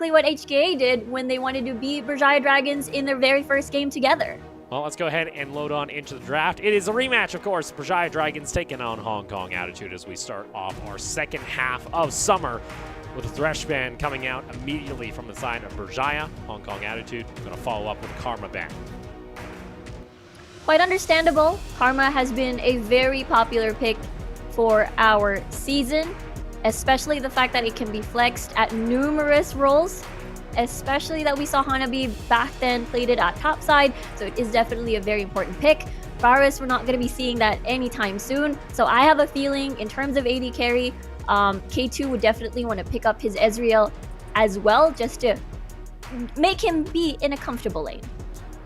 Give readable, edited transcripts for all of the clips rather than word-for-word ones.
exactly what HKA did when they wanted to beat Berjaya Dragons in their very first game together. Well, let's go ahead and load on into the draft. It is a rematch, of course. Berjaya Dragons taking on Hong Kong Attitude as we start off our second half of summer with a Thresh Band coming out immediately from the side of Berjaya. Hong Kong Attitude going to follow up with a Karma Band. Quite understandable. Karma has been a very popular pick for our season, especially the fact that it can be flexed at numerous roles, especially that we saw Hanabi back then played it at topside, so it is definitely a very important pick. Varus, we're not going to be seeing that anytime soon, so I have a feeling in terms of AD carry, K2 would definitely want to pick up his Ezreal as well, just to make him be in a comfortable lane.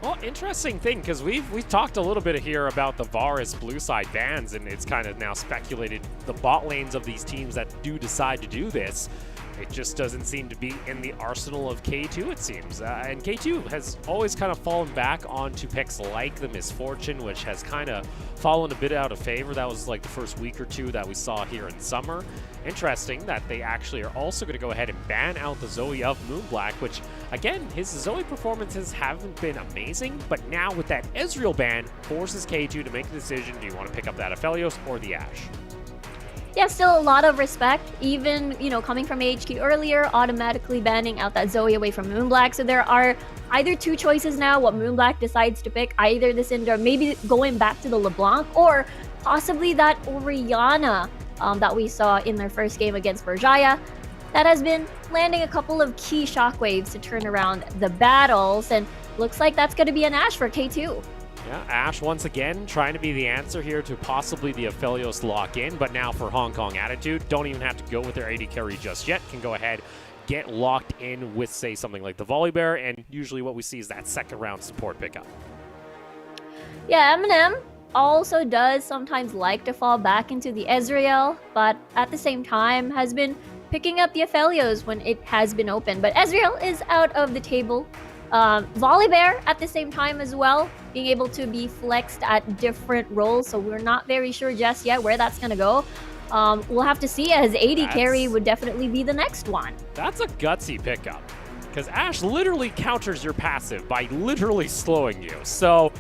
Well, interesting thing, because we've talked a little bit here about the Varus blue side bans, and it's kind of now speculated the bot lanes of these teams that do decide to do this. It just doesn't seem to be in the arsenal of K2, it seems. And K2 has always kind of fallen back onto picks like the Misfortune, which has kind of fallen a bit out of favor. That was like the first week or two that we saw here in summer. Interesting that they actually are also going to go ahead and ban out the Zoe of Moonblack, which, again, his Zoe performances haven't been amazing, but now with that Ezreal ban, forces K2 to make a decision. Do you want to pick up that Aphelios or the Ashe? Yeah, still a lot of respect, even, you know, coming from AHQ earlier, automatically banning out that Zoe away from Moonblack. So there are either two choices now, what Moonblack decides to pick, either the Syndra, maybe going back to the LeBlanc, or possibly that Orianna that we saw in their first game against Berjaya. That has been landing a couple of key shockwaves to turn around the battles, and looks like that's going to be an Ashe for K2. Yeah, Ashe once again trying to be the answer here to possibly the Aphelios lock-in, but now for Hong Kong Attitude, don't even have to go with their AD carry just yet, can go ahead, get locked in with, say, something like the Volibear, and usually what we see is that second round support pickup. Yeah, Eminem also does sometimes like to fall back into the Ezreal, but at the same time has been picking up the Aphelios when it has been open. But Ezreal is out of the table. Volibear at the same time as well, being able to be flexed at different roles, so we're not very sure just yet where that's going to go. We'll have to see, as AD carry would definitely be the next one. That's a gutsy pickup, because Ashe literally counters your passive by literally slowing you. So,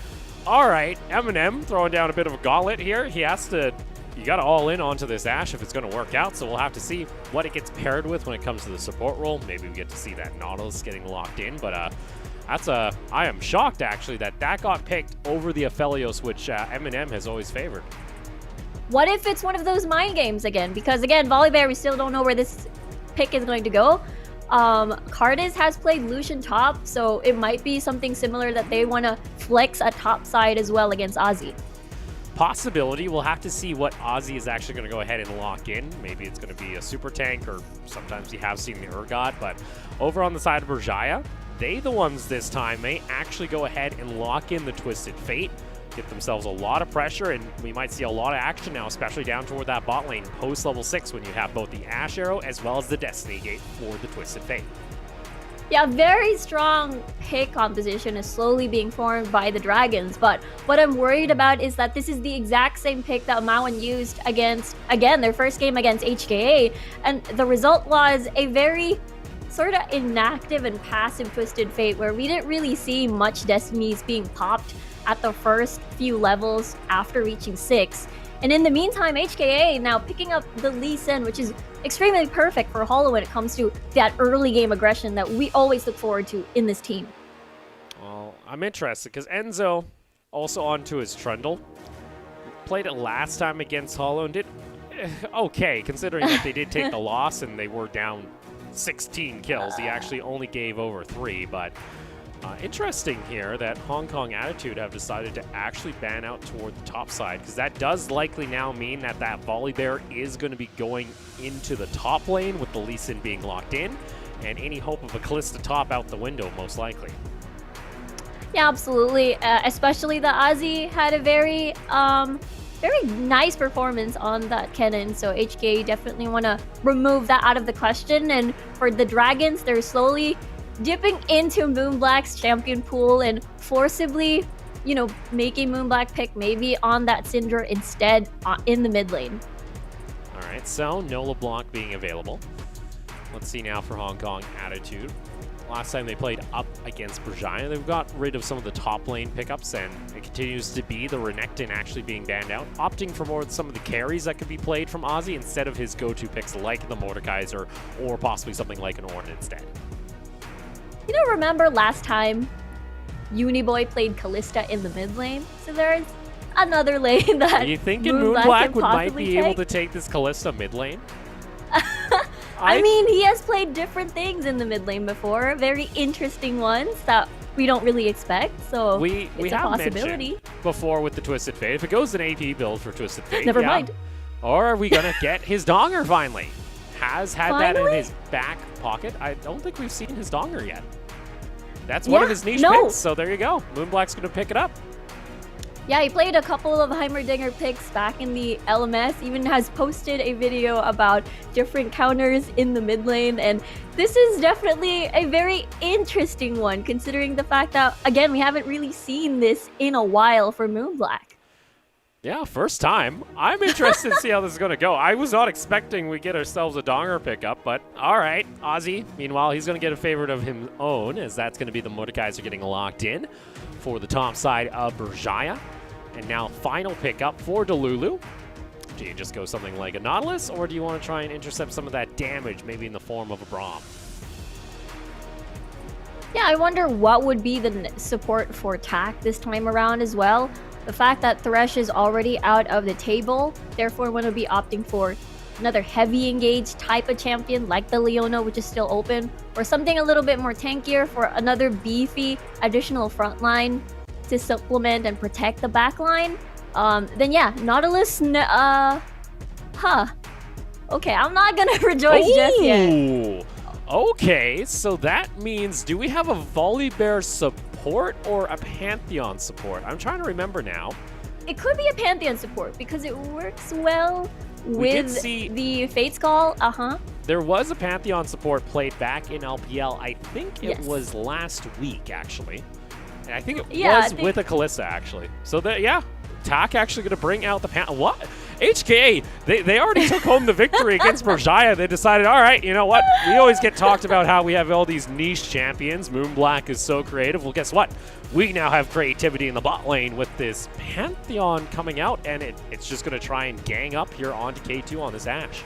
all right, Eminem throwing down a bit of a gauntlet here. He has to, you got to all in onto this Ashe if it's going to work out, so we'll have to see what it gets paired with when it comes to the support role. Maybe we get to see that Nautilus getting locked in, but I am shocked, actually, that got picked over the Aphelios, which Eminem has always favored. What if it's one of those mind games again? Because, again, Volibear, we still don't know where this pick is going to go. Cardis has played Lucian top, so it might be something similar that they want to flex a top side as well against Ozzy. Possibility. We'll have to see what Ozzy is actually going to go ahead and lock in. Maybe it's going to be a super tank, or sometimes you have seen the Urgot, but over on the side of Berjaya, they the ones this time may actually go ahead and lock in the Twisted Fate, get themselves a lot of pressure, and we might see a lot of action now, especially down toward that bot lane post level 6 when you have both the Ashe Arrow as well as the Destiny Gate for the Twisted Fate. Yeah, very strong pick composition is slowly being formed by the Dragons, but what I'm worried about is that this is the exact same pick that Mawan used against, again, their first game against HKA, and the result was a very sort of inactive and passive Twisted Fate where we didn't really see much Destinies being popped at the first few levels after reaching 6. And in the meantime, HKA now picking up the Lee Sin, which is extremely perfect for Hollow when it comes to that early game aggression that we always look forward to in this team. Well, I'm interested because Enzo also onto his Trundle. Played it last time against Hollow and did okay, considering that they did take the loss and they were down 16 kills. He actually only gave over 3, but interesting here that Hong Kong Attitude have decided to actually ban out toward the top side, because that does likely now mean that that Volibear is going to be going into the top lane with the Lee Sin being locked in, and any hope of a Kalista top out the window most likely. Yeah, absolutely. Especially the Ozzy had a very nice performance on that Kennen, so HK definitely want to remove that out of the question. And for the Dragons, they're slowly dipping into Moonblack's champion pool and forcibly, you know, making Moonblack pick maybe on that Syndra instead in the mid lane. All right, so no LeBlanc being available. Let's see now for Hong Kong Attitude. last time they played up against Berjaya. They've got rid of some of the top lane pickups, and it continues to be the Renekton actually being banned out, opting for more some of the carries that could be played from Ozzy instead of his go-to picks like the Mordekaiser or possibly something like an Ornn instead. You know, remember last time Uniboy played Kalista in the mid lane? So there's another lane that Are you thinking Moonblack might be able to take this Kalista mid lane? I mean, he has played different things in the mid lane before, very interesting ones that we don't really expect, so we it's a have possibility. mentioned before with the Twisted Fate, if it goes an AP build for Twisted Fate, Never mind. Or are we going to get his Donger finally? Has had that in Finally? his back pocket. I don't think we've seen his Donger yet. That's one of his niche picks, so there you go. Moonblack's going to pick it up. Yeah, he played a couple of Heimerdinger picks back in the LMS, even has posted a video about different counters in the mid lane, and this is definitely a very interesting one, considering the fact that, again, we haven't really seen this in a while for Moonblack. Yeah, first time. I'm interested to see how this is going to go. I was not expecting we get ourselves a Donger pickup, but all right. Ozzy, meanwhile, he's going to get a favorite of his own, as that's going to be the Mordekaiser getting locked in for the top side of Berjaya. And now final pickup for Delulu. Do you just go something like a Nautilus, or do you want to try and intercept some of that damage, maybe in the form of a Braum? Yeah, I wonder what would be the support for attack this time around as well. The fact that Thresh is already out of the table, therefore one would be opting for another heavy engage type of champion like the Leona, which is still open, or something a little bit more tankier for another beefy additional frontline to supplement and protect the backline. Then yeah, Nautilus, okay, I'm not gonna rejoice just yet. Okay, so that means, do we have a Volibear support or a Pantheon support? I'm trying to remember now. It could be a Pantheon support because it works well with the Fate's Call. There was a Pantheon support played back in LPL. I think it Yes. was last week, actually. And I think it Yeah, was with a Kalista, actually. So, yeah, Tak actually going to bring out the What? HKA, they already took home the victory against Berjaya. They decided, all right, you know what? We always get talked about how we have all these niche champions. Moonblack is so creative. Well, guess what? We now have creativity in the bot lane with this Pantheon coming out, and it's just going to try and gang up here onto K2 on this Ashe.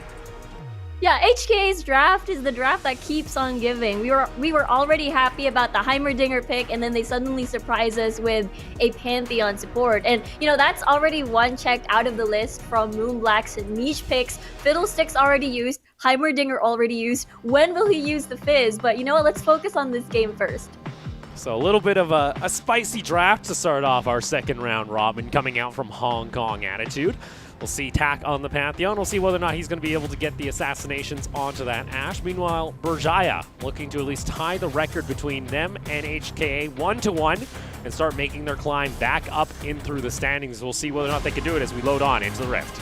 Yeah, HKA's draft is the draft that keeps on giving. We were already happy about the Heimerdinger pick, and then they suddenly surprise us with a Pantheon support. And, you know, that's already one checked out of the list from Moonblack's niche picks. Fiddlestick's already used, Heimerdinger already used. When will he use the Fizz? But you know what, let's focus on this game first. So a little bit of a spicy draft to start off our second round robin, coming out from Hong Kong Attitude. We'll see Tak on the Pantheon. We'll see whether or not he's going to be able to get the assassinations onto that Ashe. Meanwhile, Berjaya looking to at least tie the record between them and HKA 1-1 and start making their climb back up in through the standings. We'll see whether or not they can do it as we load on into the Rift.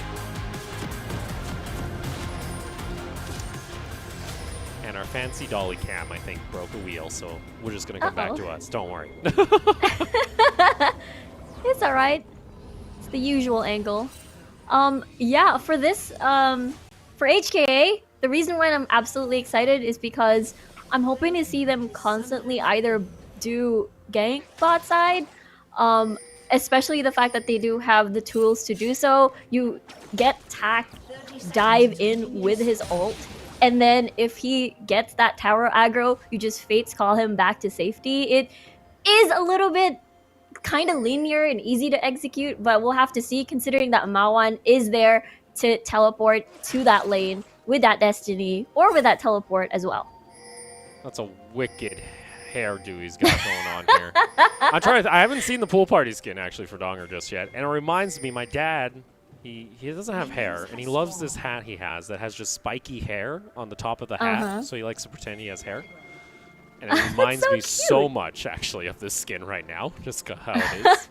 And our fancy dolly cam, I think, broke a wheel, so we're just going to come back to us. Don't worry. It's all right. It's the usual angle. Yeah, for this, for HKA, the reason why I'm absolutely excited is because I'm hoping to see them constantly either do gank bot side, especially the fact that they do have the tools to do so. You get Tak dive in with his ult, and then if he gets that tower aggro, you just Fates call him back to safety. It is a little bit kind of linear and easy to execute, but we'll have to see, considering that Mawan is there to teleport to that lane with that Destiny or with that teleport as well. That's a wicked hairdo he's got going on here. I'm trying to I haven't seen the pool party skin actually for Donger just yet, and it reminds me, my dad, he doesn't have hair, and he loves this hat he has that has just spiky hair on the top of the hat, so he likes to pretend he has hair. And it reminds me so much, actually, of this skin right now, just how it is.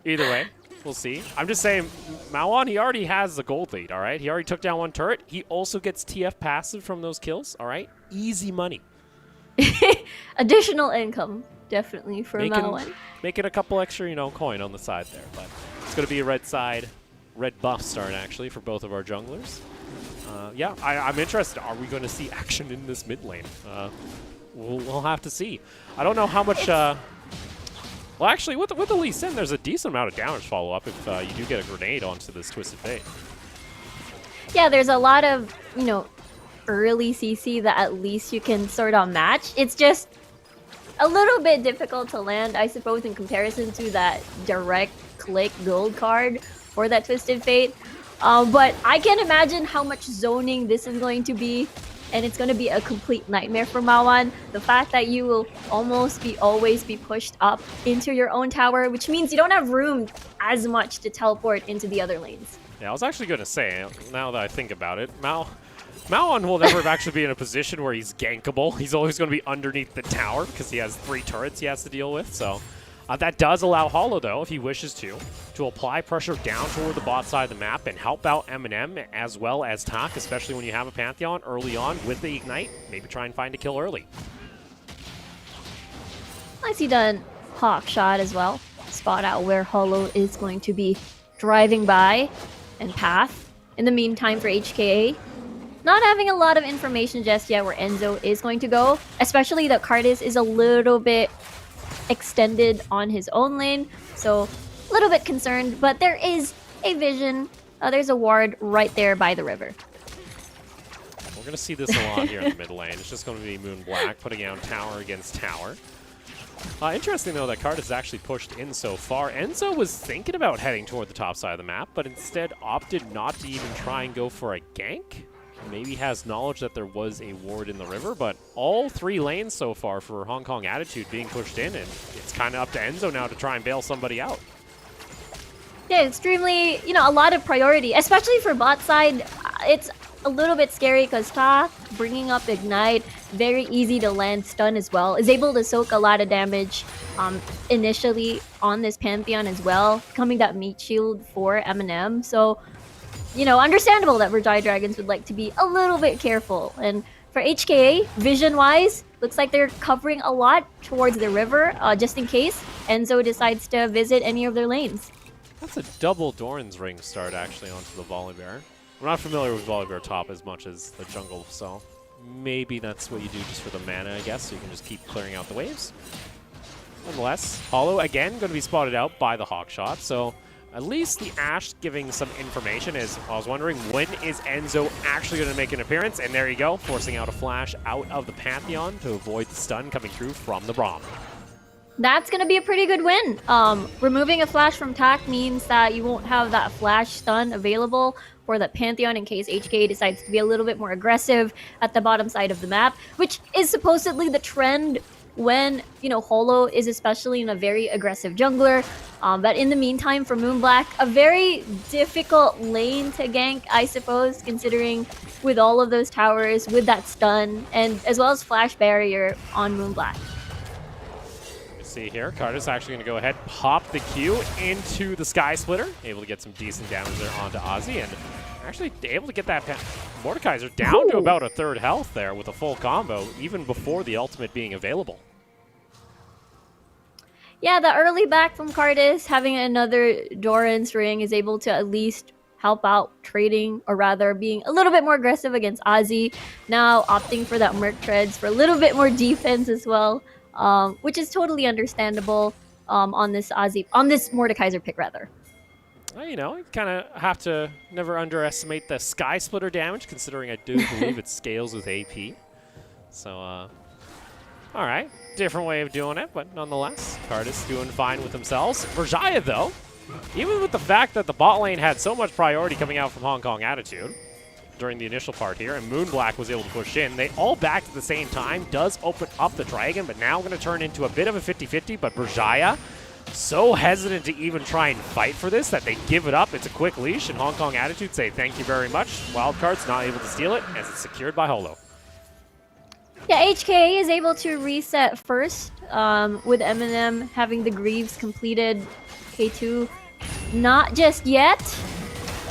Either way, we'll see. I'm just saying, Mawan, he already has the gold lead, all right? He already took down one turret. He also gets TF passive from those kills, all right? Easy money. Additional income, definitely, for Mawan. Making a couple extra, you know, coin on the side there. But it's going to be a red side, red buff start, actually, for both of our junglers. Yeah, I'm interested. Are we going to see action in this mid lane? we'll have to see. I don't know how much. Well, actually, with the Lee Sin, there's a decent amount of damage follow-up if you do get a grenade onto this Twisted Fate. Yeah, there's a lot of, you know, early CC that at least you can sort of match. It's just a little bit difficult to land, I suppose, in comparison to that direct click gold card for that Twisted Fate. But I can't imagine how much zoning this is going to be, and it's going to be a complete nightmare for Mawan. The fact that you will always be pushed up into your own tower, which means you don't have room as much to teleport into the other lanes. Yeah, I was actually going to say, now that I think about it, Mawan will never actually be in a position where he's gankable. He's always going to be underneath the tower because he has 3 turrets he has to deal with. So that does allow Hollow, though, if he wishes to apply pressure down toward the bot side of the map and help out Eminem as well as Tak, especially when you have a Pantheon early on with the Ignite. Maybe try and find a kill early. Nicely done, Hawk shot as well. Spot out where Hollow is going to be driving by and path. In the meantime, for HKA, not having a lot of information just yet where Enzo is going to go, especially that Cardis is a little bit extended on his own lane, so a little bit concerned, but there is a vision. There's a ward right there by the river. We're going to see this a lot here in the mid lane. It's just going to be Moon Black putting down tower against tower. Interesting, though, that Cardis has actually pushed in so far. Enzo was thinking about heading toward the top side of the map, but instead opted not to even try and go for a gank. Maybe has knowledge that there was a ward in the river, but all 3 lanes so far for Hong Kong Attitude being pushed in, and it's kind of up to Enzo now to try and bail somebody out. Yeah, extremely, you know, a lot of priority, especially for bot side. It's a little bit scary because Ta, bringing up Ignite, very easy to land stun as well, is able to soak a lot of damage initially on this Pantheon as well, becoming that meat shield for Eminem. So, you know, understandable that Berjaya Dragons would like to be a little bit careful. And for HKA, vision-wise, looks like they're covering a lot towards the river, just in case Enzo decides to visit any of their lanes. That's a double Doran's Ring start, actually, onto the Volibear. I'm not familiar with Volibear top as much as the jungle, so maybe that's what you do just for the mana, I guess, so you can just keep clearing out the waves. Nonetheless, Hollow, again, going to be spotted out by the Hawk shot, so at least the Ashe giving some information is, I was wondering, when is Enzo actually going to make an appearance? And there you go, forcing out a flash out of the Pantheon to avoid the stun coming through from the Braum. That's going to be a pretty good win. Removing a flash from Tak means that you won't have that flash stun available for the Pantheon in case HK decides to be a little bit more aggressive at the bottom side of the map, which is supposedly the trend when, you know, Hollow is especially in a very aggressive jungler. But in the meantime, for Moonblack, a very difficult lane to gank, I suppose, considering with all of those towers, with that stun, and as well as flash barrier on Moonblack. See here, Carter's actually going to go ahead, pop the Q into the Sky Splitter, able to get some decent damage there onto Ozzy, and actually able to get that Mordekaiser down to about a 3rd health there with a full combo, even before the ultimate being available. Yeah, the early back from Cardis, having another Doran's Ring is able to at least help out trading, or rather being a little bit more aggressive against Ozzy. Now opting for that Merc Treads for a little bit more defense as well. Which is totally understandable on this Mordekaiser pick, rather. Well, you know, you kind of have to never underestimate the Sky Splitter damage, considering I do believe it scales with AP. So, all right, different way of doing it, but nonetheless, Cardis doing fine with themselves. Berjaya, though, even with the fact that the bot lane had so much priority coming out from Hong Kong Attitude during the initial part here, and Moonblack was able to push in. They all backed at the same time, does open up the Dragon, but now going to turn into a bit of a 50-50, but Berjaya so hesitant to even try and fight for this that they give it up. It's a quick leash, and Hong Kong Attitude say thank you very much. Wildcard's not able to steal it, as it's secured by Hollow. Yeah, HKA is able to reset first, with Eminem having the Greaves completed. K2, not just yet.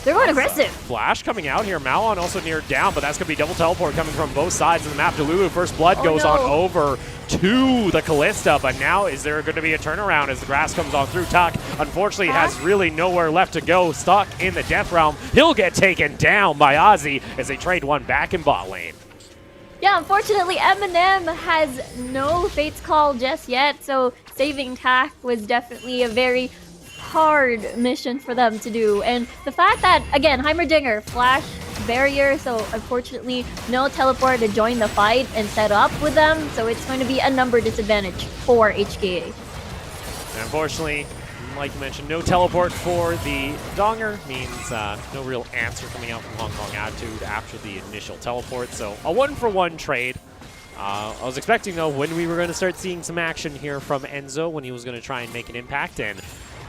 They're going aggressive. Flash coming out here. Malon also near down, but that's going to be double teleport coming from both sides of the map. Delulu, first blood goes on over to the Callista, but now is there going to be a turnaround as the grass comes on through? Tak, unfortunately, has really nowhere left to go. Stuck in the Death Realm. He'll get taken down by Ozzy as they trade one back in bot lane. Yeah, unfortunately, Eminem has no Fate's Call just yet, so saving Tack was definitely a very hard mission for them to do. And the fact that, again, Heimerdinger, flash barrier, so unfortunately no teleport to join the fight and set up with them, so it's going to be a number disadvantage for HKA. And unfortunately, like you mentioned, no teleport for the Donger means no real answer coming out from Hong Kong Attitude after the initial teleport. So a 1-for-1 trade. I was expecting, though, when we were going to start seeing some action here from Enzo, when he was going to try and make an impact, and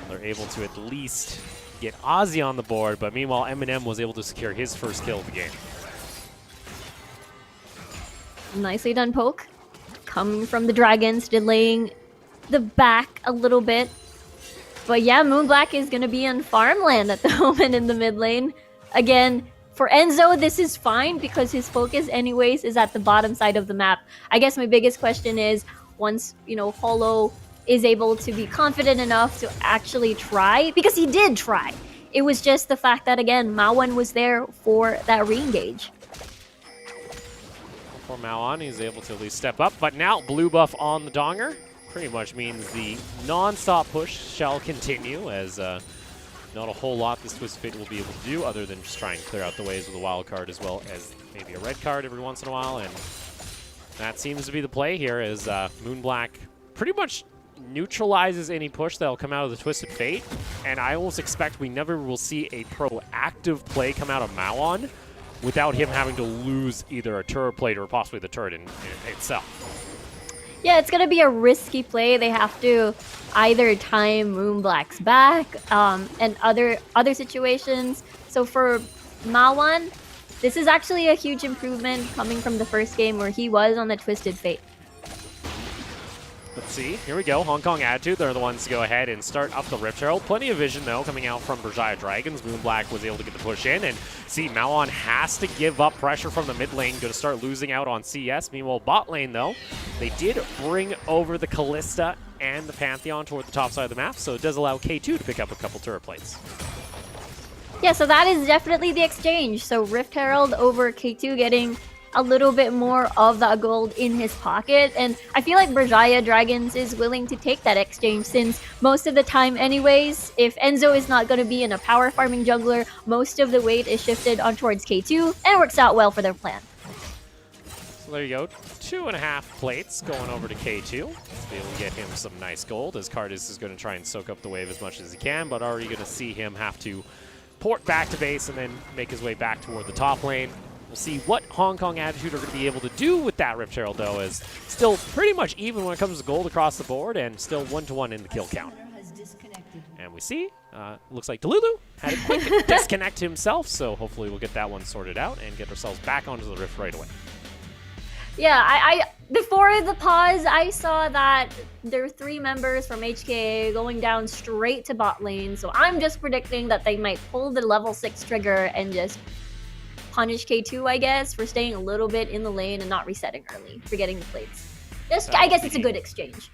they're able to at least get Ozzy on the board. But meanwhile, Eminem was able to secure his first kill of the game. Nicely done poke. Coming from the Dragons, delaying the back a little bit. But yeah, Moonblack is going to be in farmland at the moment in the mid lane. Again, for Enzo, this is fine because his focus anyways is at the bottom side of the map. I guess my biggest question is, once, Holo is able to be confident enough to actually try, because he did try. It was just the fact that, again, Mawan was there for that re-engage. For Mawan, he's able to at least step up. But now, blue buff on the Donger pretty much means the non-stop push shall continue, as not a whole lot this Twisted Fate will be able to do other than just try and clear out the waves with a wild card as well as maybe a red card every once in a while. And that seems to be the play here, as Moonblack pretty much neutralizes any push that'll come out of the Twisted Fate. And I almost expect we never will see a proactive play come out of Mawan without him having to lose either a turret plate or possibly the turret in itself. Yeah, it's going to be a risky play. They have to either time Moonblack's back and other situations. So for Mawan, this is actually a huge improvement coming from the first game where he was on the Twisted Fate. Let's see. Here we go. Hong Kong Attitude. They're the ones to go ahead and start up the Rift Herald. Plenty of vision, though, coming out from Berjaya Dragons. Moonblack was able to get the push in. And see, Mawan has to give up pressure from the mid lane. Going to start losing out on CS. Meanwhile, bot lane, though, they did bring over the Callista and the Pantheon toward the top side of the map. So it does allow K2 to pick up a couple turret plates. Yeah, so that is definitely the exchange. So Rift Herald over K2 getting a little bit more of that gold in his pocket, and I feel like Berjaya Dragons is willing to take that exchange, since most of the time anyways, if Enzo is not going to be in a power farming jungler, most of the weight is shifted on towards K2, and it works out well for their plan. So there you go, 2.5 plates going over to K2 to be able to get him some nice gold, as Cardis is going to try and soak up the wave as much as he can, but already going to see him have to port back to base and then make his way back toward the top lane. We'll see what Hong Kong Attitude are going to be able to do with that Rift Herald, though, as still pretty much even when it comes to gold across the board and still 1-to-1 in the kill count. And we see, looks like Delulu had a quick disconnect himself, so hopefully we'll get that one sorted out and get ourselves back onto the Rift right away. Yeah, I before the pause, I saw that there are 3 members from HKA going down straight to bot lane, so I'm just predicting that they might pull the level 6 trigger and just punish K2, I guess, for staying a little bit in the lane and not resetting early, for getting the plates. I guess it's a good exchange.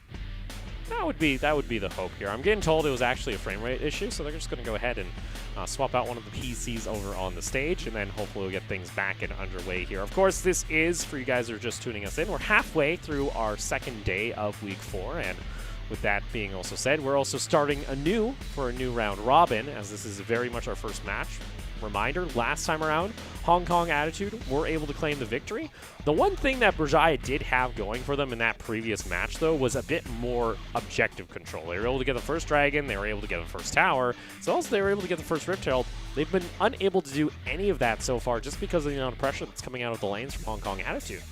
That would be the hope here. I'm getting told it was actually a frame rate issue, so they're just going to go ahead and swap out one of the PCs over on the stage, and then hopefully we'll get things back and underway here. Of course, this is, for you guys who are just tuning us in, we're halfway through our second day of Week 4, and with that being also said, we're also starting anew for a new round robin, as this is very much our first match. Reminder, last time around, Hong Kong Attitude were able to claim the victory. The one thing that Berjaya did have going for them in that previous match, though, was a bit more objective control. They were able to get the first dragon, they were able to get the first tower, so also they were able to get the first Rift Herald. They've been unable to do any of that so far just because of the amount of pressure that's coming out of the lanes from Hong Kong Attitude.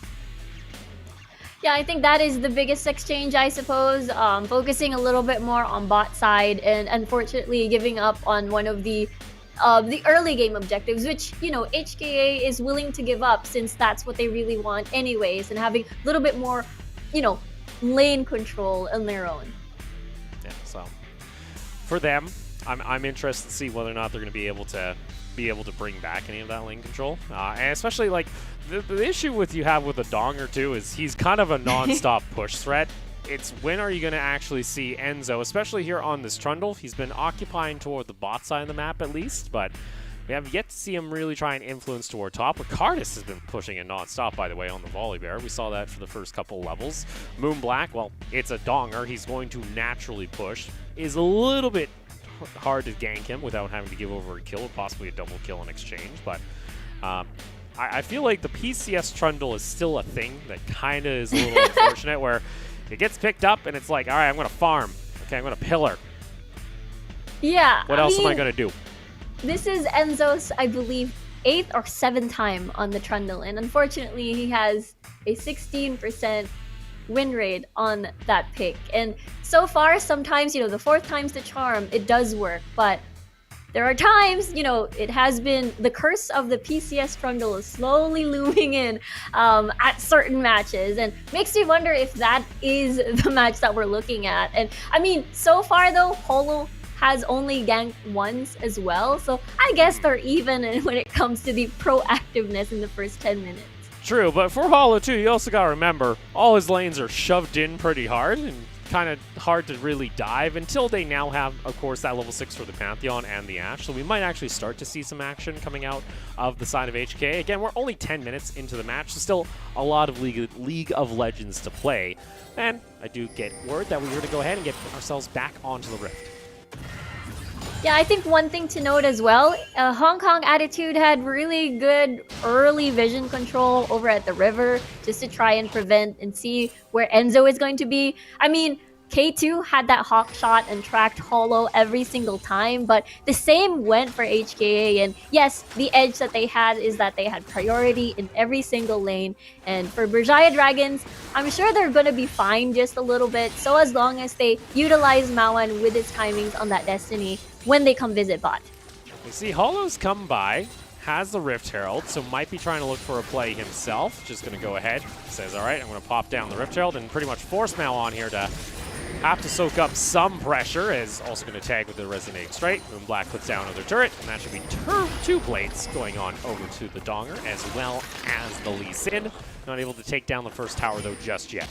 Yeah, I think that is the biggest exchange, I suppose. Focusing a little bit more on bot side and unfortunately giving up on one of the early game objectives, which, HKA is willing to give up since that's what they really want anyways, and having a little bit more, lane control on their own. Yeah, so for them, I'm interested to see whether or not they're going to be able to bring back any of that lane control, and especially like the issue with you have with the Donger too is he's kind of a non-stop push threat. It's when are you going to actually see Enzo, especially here on this Trundle. He's been occupying toward the bot side of the map at least, but We have yet to see him really try and influence toward top. Ricardis has been pushing it non-stop, by the way, on the volley bear. We saw that for the first couple levels. Moonblack, well, it's a donger. He's going to naturally push. Is a little bit hard to gank him without having to give over a kill, or possibly a double kill in exchange, but I feel like the PCS Trundle is still a thing that kind of is a little unfortunate, where it gets picked up and it's like, all right, I'm going to farm. Okay, I'm going to pillar. Yeah. What else am I going to do? This is Enzo's, I believe, 8th or 7th time on the Trundle, and unfortunately he has a 16% win rate on that pick. And so far, sometimes, the 4th time's the charm, it does work, but there are times, it has been the curse of the PCS Trundle is slowly looming in at certain matches, and makes me wonder if that is the match that we're looking at. And I mean, so far though, Holo has only ganked once as well, so I guess they're even when it comes to the proactiveness in the first 10 minutes. True, but for Holo too, you also gotta remember, all his lanes are shoved in pretty hard, and kind of hard to really dive until they now have, of course, that level 6 for the Pantheon and the Ashe. So we might actually start to see some action coming out of the side of HKA. Again, we're only 10 minutes into the match, so still a lot of League of Legends to play. And I do get word that we were to go ahead and get ourselves back onto the Rift. Yeah, I think one thing to note as well, Hong Kong Attitude had really good early vision control over at the river just to try and prevent and see where Enzo is going to be. I mean, K2 had that hawk shot and tracked Holo every single time, but the same went for HKA. And yes, the edge that they had is that they had priority in every single lane. And for Berjaya Dragons, I'm sure they're going to be fine just a little bit, so as long as they utilize Mawan with his timings on that Destiny when they come visit bot. You see, Holo's come by, has the Rift Herald, so might be trying to look for a play himself. Just going to go ahead, says, all right, I'm going to pop down the Rift Herald and pretty much force Mal on here to have to soak up some pressure. Is also going to tag with the Resonating Strike. Moonblack puts down another turret, and that should be two plates going on over to the Donger, as well as the Lee Sin. Not able to take down the first tower, though, just yet.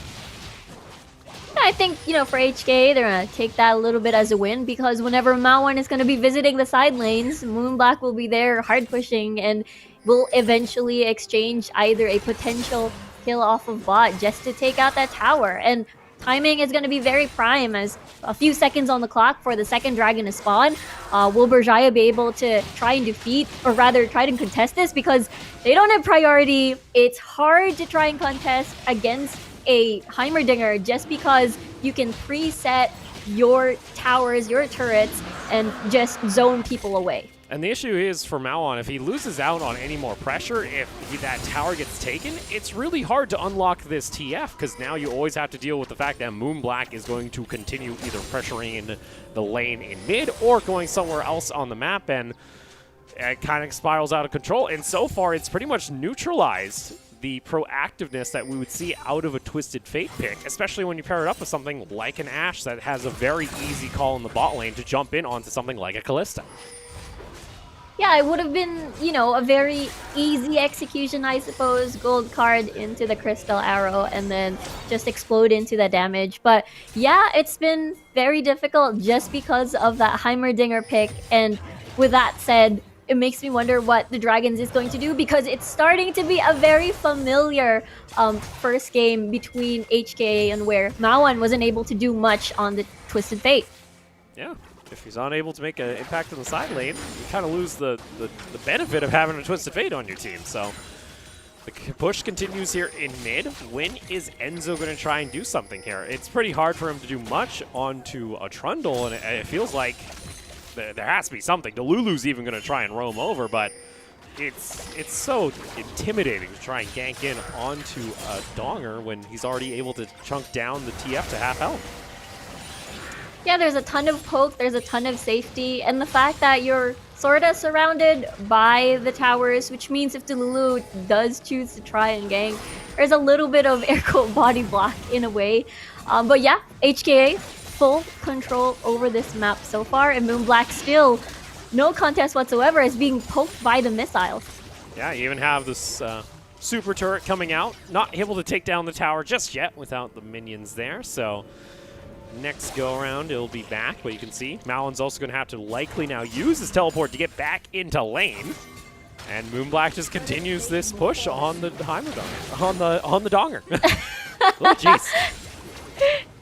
I think, for HK, they're going to take that a little bit as a win, because whenever Mawan is going to be visiting the side lanes, Moonblack will be there hard pushing and will eventually exchange either a potential kill off of bot just to take out that tower. And timing is going to be very prime, as a few seconds on the clock for the second dragon to spawn. Will Berjaya be able to try and defeat, or rather try to contest this? Because they don't have priority. It's hard to try and contest against a Heimerdinger just because you can preset your towers, your turrets, and just zone people away. And the issue is for Mawan, if he loses out on any more pressure, if that tower gets taken, it's really hard to unlock this TF, because now you always have to deal with the fact that Moonblack is going to continue either pressuring in the lane in mid or going somewhere else on the map, and it kind of spirals out of control. And so far, it's pretty much neutralized the proactiveness that we would see out of a Twisted Fate pick, especially when you pair it up with something like an Ashe that has a very easy call in the bot lane to jump in onto something like a Kalista. Yeah, it would have been, a very easy execution, I suppose. Gold card into the Crystal Arrow and then just explode into the damage. But yeah, it's been very difficult just because of that Heimerdinger pick. And with that said, it makes me wonder what the Dragons is going to do, because it's starting to be a very familiar first game between HKA and where Mawan wasn't able to do much on the Twisted Fate. Yeah. If he's unable to make an impact in the side lane, you kind of lose the benefit of having a Twisted Fate on your team. So the push continues here in mid. When is Enzo going to try and do something here? It's pretty hard for him to do much onto a Trundle, and it feels like there has to be something. Delulu's even going to try and roam over, but it's so intimidating to try and gank in onto a Donger when he's already able to chunk down the TF to half health. Yeah, there's a ton of poke, there's a ton of safety, and the fact that you're sort of surrounded by the towers, which means if Delulu does choose to try and gank, there's a little bit of air quote body block in a way. But yeah, HKA, full control over this map so far, and Moonblack still no contest whatsoever, is being poked by the missiles. Yeah, you even have this super turret coming out, not able to take down the tower just yet without the minions there, so Next go around, it'll be back, but you can see Malon's also going to have to likely now use his teleport to get back into lane. And Moonblack just continues this push on the Heimerdinger, on the Donger. Oh, jeez.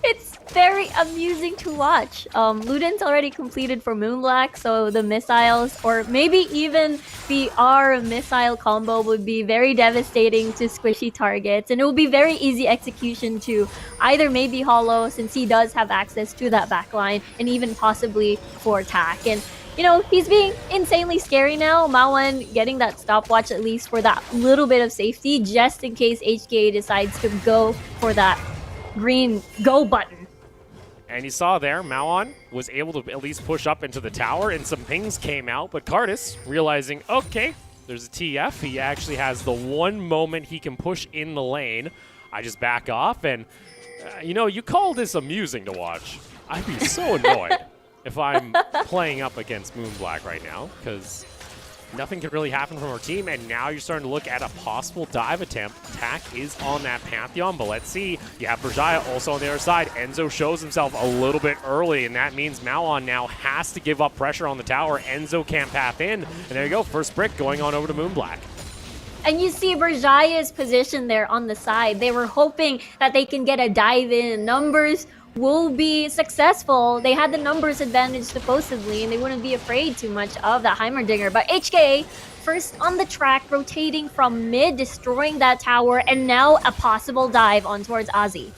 It's very amusing to watch. Luden's already completed for Moonblack, so the missiles, or maybe even the R missile combo would be very devastating to squishy targets, and it will be very easy execution to either maybe Hollow, since he does have access to that backline, and even possibly for attack. And you know, he's being insanely scary now. Mawan getting that stopwatch at least for that little bit of safety, just in case HKA decides to go for that green go button. And you saw there, Mawan was able to at least push up into the tower, and some pings came out, but Cardis, realizing, okay, there's a TF, he actually has the one moment he can push in the lane. I just back off, and you know, you call this amusing to watch. I'd be so annoyed if I'm playing up against Moonblack right now, because nothing can really happen from our team, and now you're starting to look at a possible dive attempt. Attack is on that Pantheon, but let's see. You have Berjaya also on the other side. Enzo shows himself a little bit early, and that means Malon now has to give up pressure on the tower. Enzo can't path in, and there you go. First brick going on over to Moonblack. And you see Berjaya's position there on the side. They were hoping that they can get a dive in. Numbers will be successful. They had the numbers advantage supposedly, and they wouldn't be afraid too much of that Heimerdinger. But HKA first on the track, rotating from mid, destroying that tower, and now a possible dive on towards Ozzy.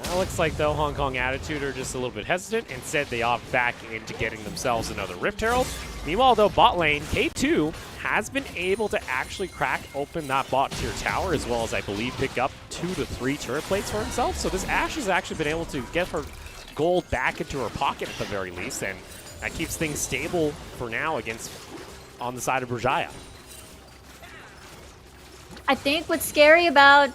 It looks like though Hong Kong Attitude are just a little bit hesitant. Instead, they opt back into getting themselves another Rift Herald. Meanwhile, though, bot lane, K2 has been able to actually crack open that bot tier tower, as well as, I believe, pick up 2 to 3 turret plates for himself. So this Ashe has actually been able to get her gold back into her pocket at the very least, and that keeps things stable for now against on the side of Berjaya. I think what's scary about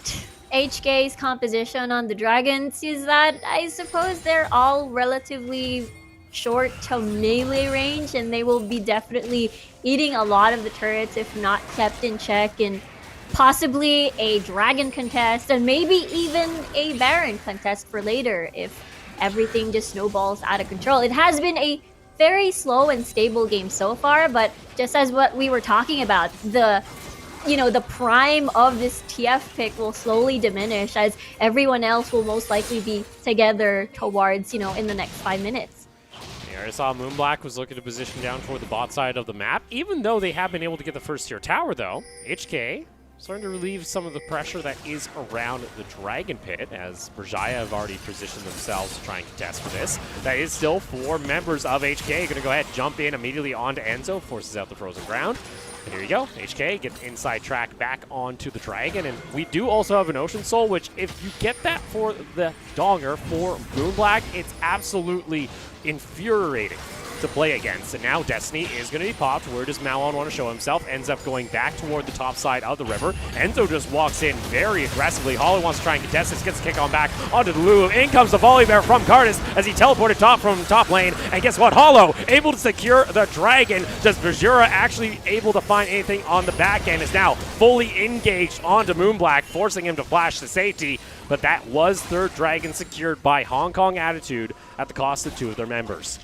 HK's composition on the Dragons is that I suppose they're all relatively short to melee range, and they will be definitely eating a lot of the turrets if not kept in check, and possibly a Dragon contest, and maybe even a Baron contest for later if everything just snowballs out of control. It has been a very slow and stable game so far, but just as what we were talking about, the prime of this TF pick will slowly diminish as everyone else will most likely be together towards, in the next 5 minutes. I saw Moonblack was looking to position down toward the bot side of the map. Even though they have been able to get the first tier tower, though, HK starting to relieve some of the pressure that is around the Dragon Pit, as Berjaya have already positioned themselves to try and contest for this. That is still 4 members of HK. Going to go ahead, jump in immediately onto Enzo, forces out the frozen ground. And here you go, HK get inside track back onto the Dragon, and we do also have an Ocean Soul, which if you get that for the Donger, for Moonblack, it's absolutely infuriating to play against. And now Destiny is going to be popped. Where does Malon want to show himself? Ends up going back toward the top side of the river. Enzo just walks in very aggressively. Hollow wants to try and contest this, gets a kick on back onto the Lulu. In comes the volley bear from Cardis as he teleported top from top lane. And guess what? Hollow able to secure the Dragon. Does Berjaya actually able to find anything on the back end? Is now fully engaged onto Moonblack, forcing him to flash to safety. But that was third Dragon secured by Hong Kong Attitude at the cost of 2 of their members.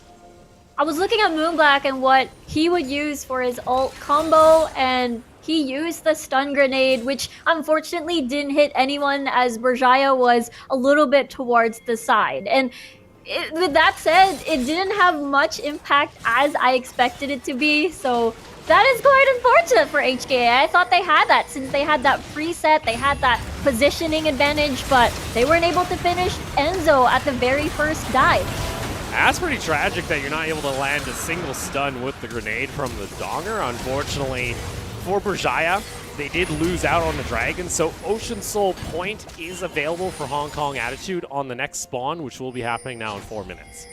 I was looking at Moonblack and what he would use for his ult combo, and he used the stun grenade, which unfortunately didn't hit anyone as Berjaya was a little bit towards the side. And with that said, it didn't have much impact as I expected it to be, so that is quite unfortunate for HKA. I thought they had that since they had that preset, they had that positioning advantage, but they weren't able to finish Enzo at the very first dive. That's pretty tragic that you're not able to land a single stun with the grenade from the Donger. Unfortunately, for Berjaya, they did lose out on the Dragon, so Ocean Soul Point is available for Hong Kong Attitude on the next spawn, which will be happening now in 4 minutes.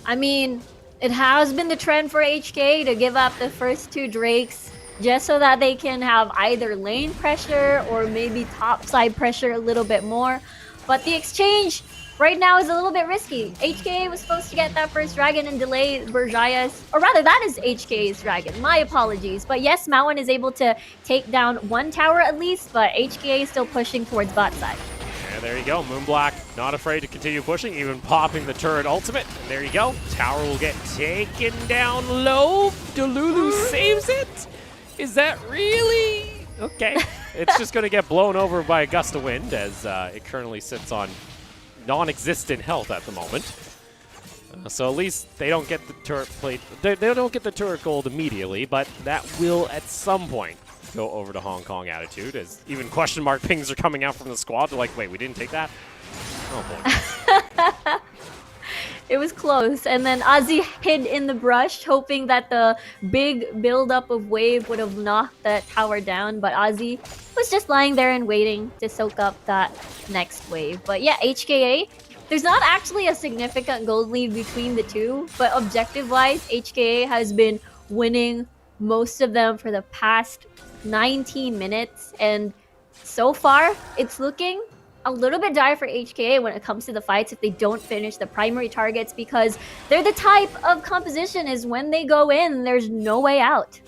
I mean, it has been the trend for HK to give up the first 2 Drakes just so that they can have either lane pressure or maybe top side pressure a little bit more. But the exchange right now is a little bit risky. HKA was supposed to get that first Dragon and delay Berjaya's, or rather that is HKA's Dragon, my apologies. But yes, Mawan is able to take down 1 tower at least, but HKA is still pushing towards bot side. Yeah, there you go. Moonblack not afraid to continue pushing, even popping the turret ultimate. And there you go. Tower will get taken down low. Delulu saves it. Is that really? Okay. It's just going to get blown over by a gust of wind as it currently sits on non-existent health at the moment. So at least they don't get the turret plate. They don't get the turret gold immediately, but that will at some point go over to Hong Kong Attitude, as even question mark pings are coming out from the squad. They're like, wait, we didn't take that? Oh boy. It was close, and then Ozzy hid in the brush, hoping that the big buildup of wave would have knocked that tower down, but Ozzy was just lying there and waiting to soak up that next wave. But yeah, HKA, there's not actually a significant gold lead between the two, but objective-wise, HKA has been winning most of them for the past 19 minutes, and so far, it's looking a little bit dire for HKA when it comes to the fights if they don't finish the primary targets, because they're the type of composition is when they go in, there's no way out.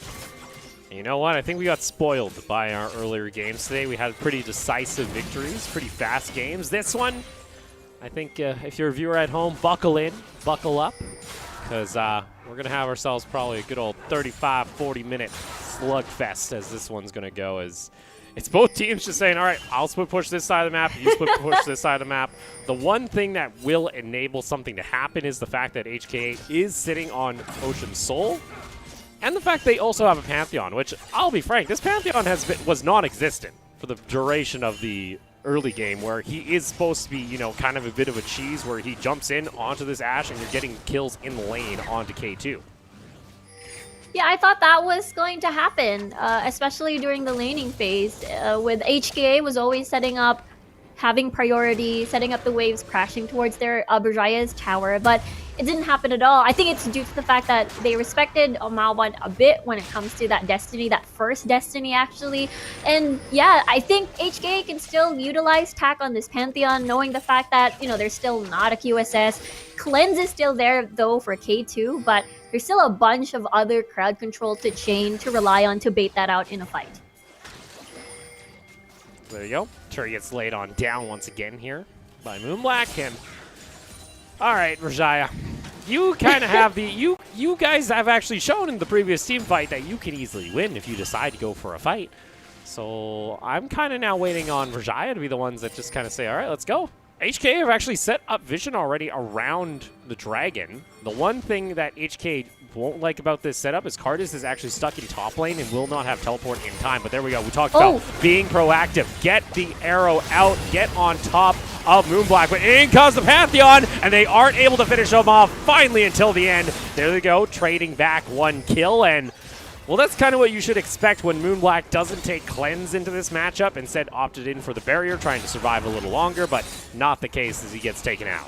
You know what? I think we got spoiled by our earlier games today. We had pretty decisive victories, pretty fast games. This one, I think if you're a viewer at home, buckle in, buckle up, because we're going to have ourselves probably a good old 35-40 minute slugfest as this one's going to go, as it's both teams just saying, all right, I'll split push this side of the map, you split push this side of the map. The one thing that will enable something to happen is the fact that HKA is sitting on Ocean Soul, and the fact they also have a Pantheon, which, I'll be frank, this Pantheon was non-existent for the duration of the early game, where he is supposed to be, you know, kind of a bit of a cheese, where he jumps in onto this Ashe and you're getting kills in lane onto K2. Yeah, I thought that was going to happen, especially during the laning phase, with HKA was always setting up, having priority, setting up the waves, crashing towards their Berjaya's tower, but it didn't happen at all. I think it's due to the fact that they respected Malwan a bit when it comes to that Destiny, that first Destiny actually. And yeah, I think HKA can still utilize TAC on this Pantheon, knowing the fact that, you know, there's still not a QSS. Cleanse is still there though for K2, but there's still a bunch of other crowd control to chain to rely on to bait that out in a fight. There you go. Turret gets laid on down once again here by Moonblack, and all right, Berjaya, you kind of have the you guys have actually shown in the previous team fight that you can easily win if you decide to go for a fight. So I'm kind of now waiting on Berjaya to be the ones that just kind of say, all right, let's go. HK have actually set up vision already around the dragon. The one thing that HK won't like about this setup is Cardis is actually stuck in top lane and will not have teleport in time. But there we go. We talked about being proactive. Get the arrow out. Get on top of Moonblack. But in comes the Pantheon, and they aren't able to finish them off finally until the end. There they go, trading back one kill. And well, that's kind of what you should expect when Moonblack doesn't take Cleanse into this matchup. Instead, opted in for the barrier, trying to survive a little longer, but not the case as he gets taken out.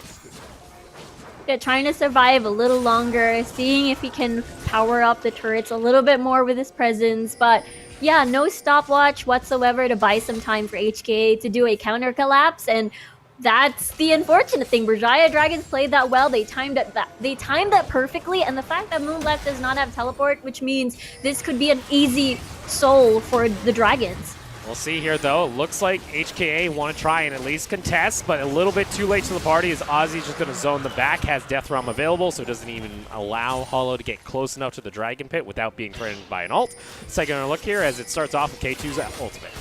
Yeah, trying to survive a little longer, seeing if he can power up the turrets a little bit more with his presence. But yeah, no stopwatch whatsoever to buy some time for HKA to do a counter collapse, and that's the unfortunate thing. Berjaya Dragons played that well. They timed that perfectly, and the fact that Moonblack does not have teleport, which means this could be an easy soul for the Dragons. We'll see here, though. It looks like HKA want to try and at least contest, but a little bit too late to the party as Ozzy's just going to zone the back, has Death Realm available, so it doesn't even allow Hollow to get close enough to the Dragon Pit without being threatened by an ult. Second look here as it starts off with K2's ultimate.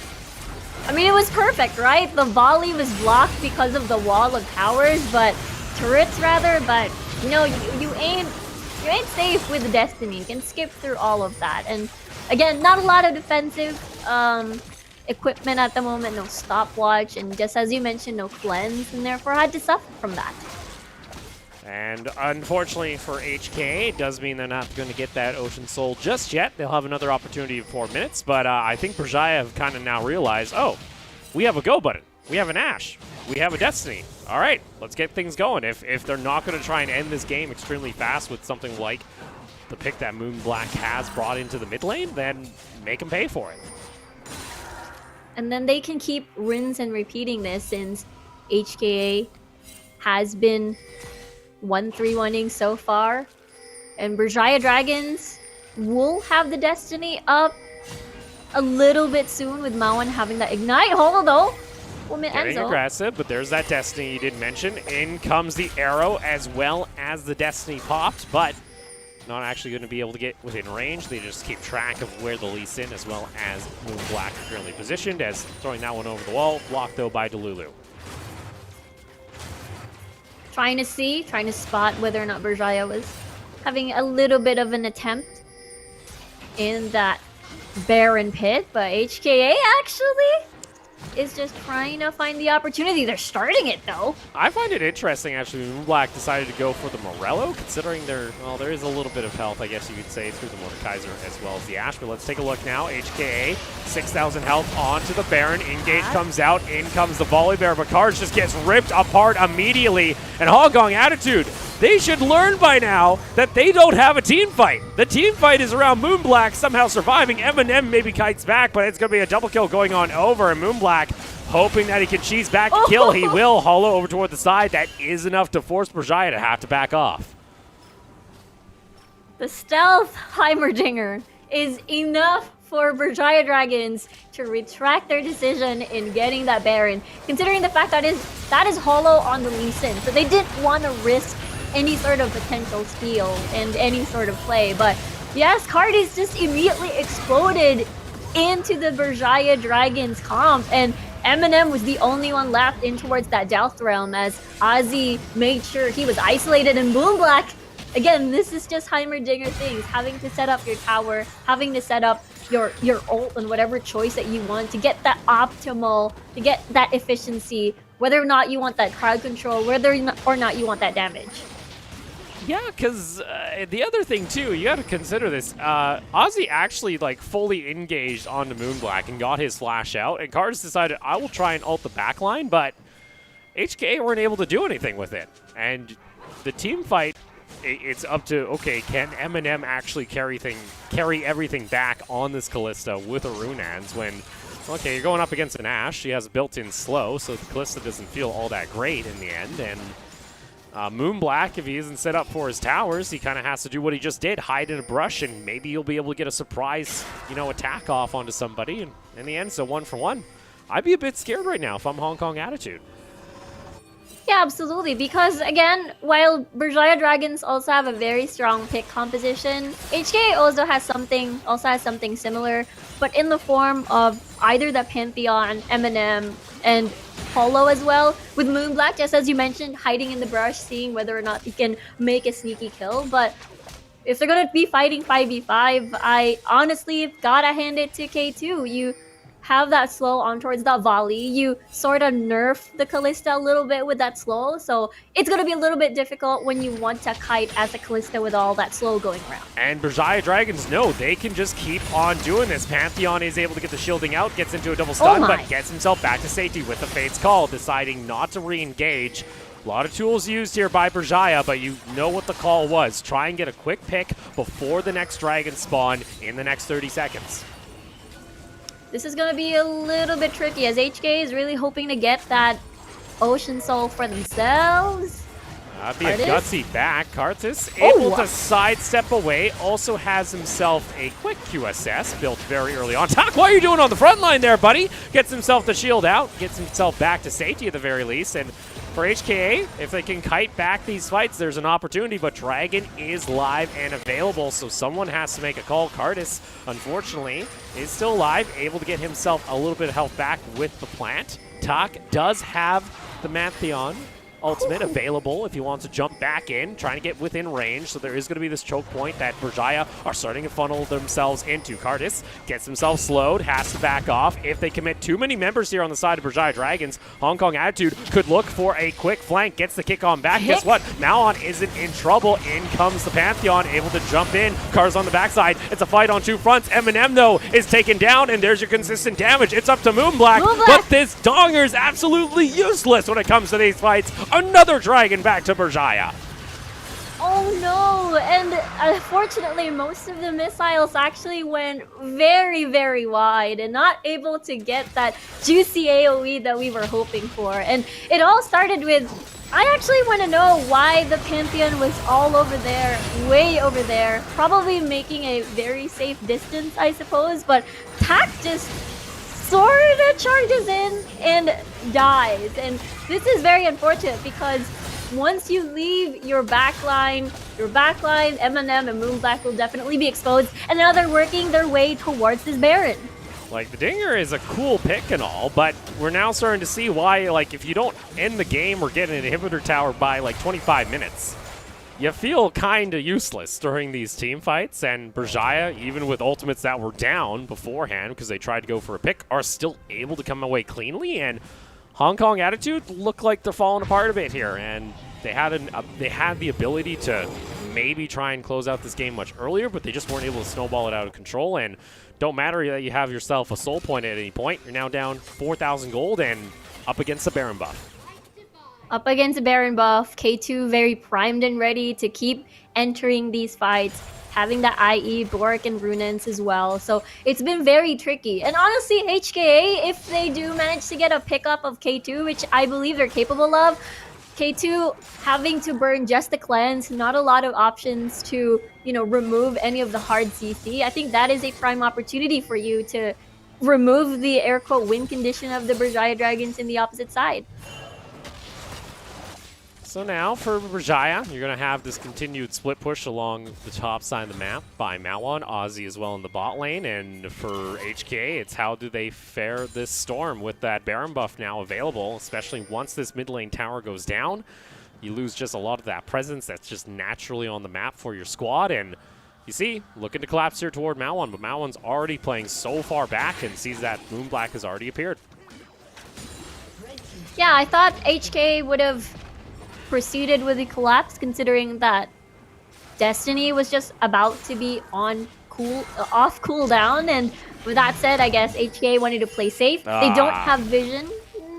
I mean, it was perfect, right? The volley was blocked because of the wall of towers, but turrets rather, but you know, you ain't safe with the Destiny. You can skip through all of that. And again, not a lot of defensive equipment at the moment, no stopwatch, and just as you mentioned, no cleanse, and therefore had to suffer from that. And unfortunately for HK, it does mean they're not going to get that Ocean Soul just yet. They'll have another opportunity in 4 minutes, but I think Berjaya have kind of now realized, oh, we have a go button. We have an Ashe. We have a Destiny. All right, let's get things going. If they're not going to try and end this game extremely fast with something like the pick that Moonblack has brought into the mid lane, then make them pay for it. And then they can keep rinse and repeating this since HKA has been 1-3-1ing so far. And Berjaya Dragons will have the Destiny up a little bit soon with Mawan having that Ignite. Hold though. Getting aggressive, but there's that Destiny you didn't mention. In comes the arrow as well as the Destiny popped, but not actually going to be able to get within range. They just keep track of where the Lee Sin as well as Moon Black are currently positioned, as throwing that one over the wall. Blocked though by Delulu. Trying to spot whether or not Berjaya was having a little bit of an attempt in that Baron pit, but HKA actually is just trying to find the opportunity. They're starting it though. I find it interesting actually when Black decided to go for the Morello, considering there is a little bit of health, I guess you could say, through the Mordekaiser as well as the Ash. But let's take a look now. HKA, 6,000 health onto the Baron. Engage comes out, in comes the Volley Bear, but Cards just gets ripped apart immediately. And Hong Kong Attitude, they should learn by now that they don't have a team fight. The team fight is around Moonblack somehow surviving. Eminem maybe kites back, but it's going to be a double kill going on over. And Moonblack hoping that he can cheese back the kill. He will hollow over toward the side. That is enough to force Berjaya to have to back off. The stealth Heimerdinger is enough for Berjaya Dragons to retract their decision in getting that Baron, considering the fact that is hollow on the Lee Sin. So they didn't want to risk any sort of potential steal and any sort of play. But yes, Cardis just immediately exploded into the Berjaya Dragons comp, and Eminem was the only one left in towards that Delft realm as Ozzy made sure he was isolated. And Moonblack, again, this is just Heimerdinger things, having to set up your tower, having to set up your ult and whatever choice that you want to get that optimal, to get that efficiency, whether or not you want that crowd control, whether or not you want that damage. Yeah, because the other thing, too, you got to consider this. Ozzy actually, like, fully engaged onto Moonblack and got his flash out, and Cards decided, I will try and ult the backline, but HKA weren't able to do anything with it. And the team fight, it's up to, okay, can Eminem actually carry everything back on this Kalista with a Runans when, okay, you're going up against an Ashe. She has a built-in slow, so the Kalista doesn't feel all that great in the end, and Moonblack, if he isn't set up for his towers, he kind of has to do what he just did, hide in a brush, and maybe you'll be able to get a surprise, attack off onto somebody. And in the end, so 1 for 1. I'd be a bit scared right now if I'm Hong Kong Attitude. Yeah, absolutely. Because again, while Berjaya Dragons also have a very strong pick composition, HKA also has something similar, but in the form of either the Pantheon, Eminem, and Hollow as well, with Moonblack, just as you mentioned, hiding in the brush, seeing whether or not he can make a sneaky kill. But if they're going to be fighting 5v5, I honestly gotta hand it to K2. You have that slow on towards that volley. You sort of nerf the Kalista a little bit with that slow, so it's going to be a little bit difficult when you want to kite as a Kalista with all that slow going around. And Berjaya Dragons know they can just keep on doing this. Pantheon is able to get the shielding out, gets into a double stun, but gets himself back to safety with the Fate's Call, deciding not to re-engage. A lot of tools used here by Berjaya, but you know what the call was. Try and get a quick pick before the next dragon spawn in the next 30 seconds. This is going to be a little bit tricky as HK is really hoping to get that Ocean Soul for themselves. That'd be a gutsy back. Karthus able to sidestep away. Also has himself a quick QSS built very early on. Tak, what are you doing on the front line there, buddy? Gets himself the shield out. Gets himself back to safety at the very least. And for HKA, if they can kite back these fights, there's an opportunity. But Dragon is live and available, so someone has to make a call. Karthus, unfortunately, is still alive, able to get himself a little bit of health back with the plant. Tak does have the Pantheon ultimate available if he wants to jump back in, trying to get within range. So there is going to be this choke point that Berjaya are starting to funnel themselves into. Karthus gets himself slowed, has to back off. If they commit too many members here on the side of Berjaya Dragons, Hong Kong Attitude could look for a quick flank, gets the kick on back. Guess what? Maon isn't in trouble. In comes the Pantheon, able to jump in. Cars on the backside. It's a fight on two fronts. Eminem, though, is taken down, and there's your consistent damage. It's up to Moonblack, but this Donger is absolutely useless when it comes to these fights. Another dragon back to Berjaya. Oh no, and unfortunately most of the missiles actually went very, very wide and not able to get that juicy AoE that we were hoping for. And it all started with, I actually want to know why the Pantheon was all over there, way over there, probably making a very safe distance, I suppose, but Tak just sorta charges in and dies. And this is very unfortunate because once you leave your backline, Eminem and Moonblack will definitely be exposed, and now they're working their way towards this Baron. Like, the Dinger is a cool pick and all, but we're now starting to see why, like, if you don't end the game or get an inhibitor tower by, like, 25 minutes, you feel kind of useless during these team fights, and Berjaya, even with ultimates that were down beforehand because they tried to go for a pick, are still able to come away cleanly, and Hong Kong Attitude look like they're falling apart a bit here, and they had the ability to maybe try and close out this game much earlier, but they just weren't able to snowball it out of control, and don't matter that you have yourself a soul point at any point. You're now down 4,000 gold and up against the Baron buff. Up against the Baron buff, K2 very primed and ready to keep entering these fights, having the IE, Bork, and Runens as well. So it's been very tricky. And honestly, HKA, if they do manage to get a pickup of K2, which I believe they're capable of, K2 having to burn just the cleanse, not a lot of options to, you know, remove any of the hard CC. I think that is a prime opportunity for you to remove the air quote win condition of the Berjaya Dragons in the opposite side. So now for Berjaya, you're going to have this continued split push along the top side of the map by Malwan, Ozzy as well in the bot lane. And for HKA, it's how do they fare this storm with that Baron buff now available, especially once this mid lane tower goes down. You lose just a lot of that presence that's just naturally on the map for your squad. And you see, looking to collapse here toward Malwan, but Malwan's already playing so far back and sees that Moonblack has already appeared. Yeah, I thought HK would have proceeded with the collapse, considering that Destiny was just about to be off cooldown, and with that said, I guess HK wanted to play safe. They don't have vision.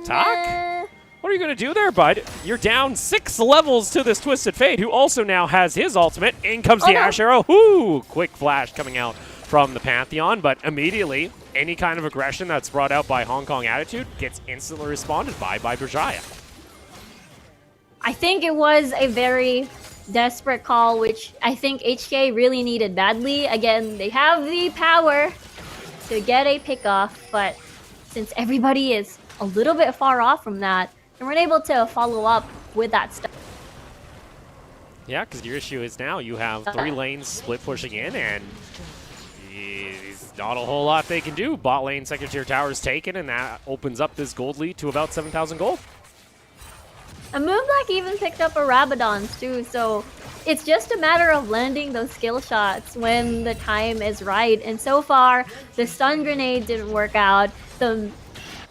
Talk? What are you going to do there, bud? You're down 6 levels to this Twisted Fate, who also now has his ultimate. In comes the Ash Arrow. Whoo! Quick flash coming out from the Pantheon, but immediately, any kind of aggression that's brought out by Hong Kong Attitude gets instantly responded by Berjaya. I think it was a very desperate call, which I think HK really needed badly. Again, they have the power to get a pickoff, but since everybody is a little bit far off from that, they weren't able to follow up with that stuff. Yeah, because your issue is now you have 3 lanes split pushing in, and it's not a whole lot they can do. Bot lane second tier tower is taken, and that opens up this gold lead to about 7,000 gold. And Moonblack even picked up a Rabadons too, so it's just a matter of landing those skill shots when the time is right. And so far, the stun grenade didn't work out, the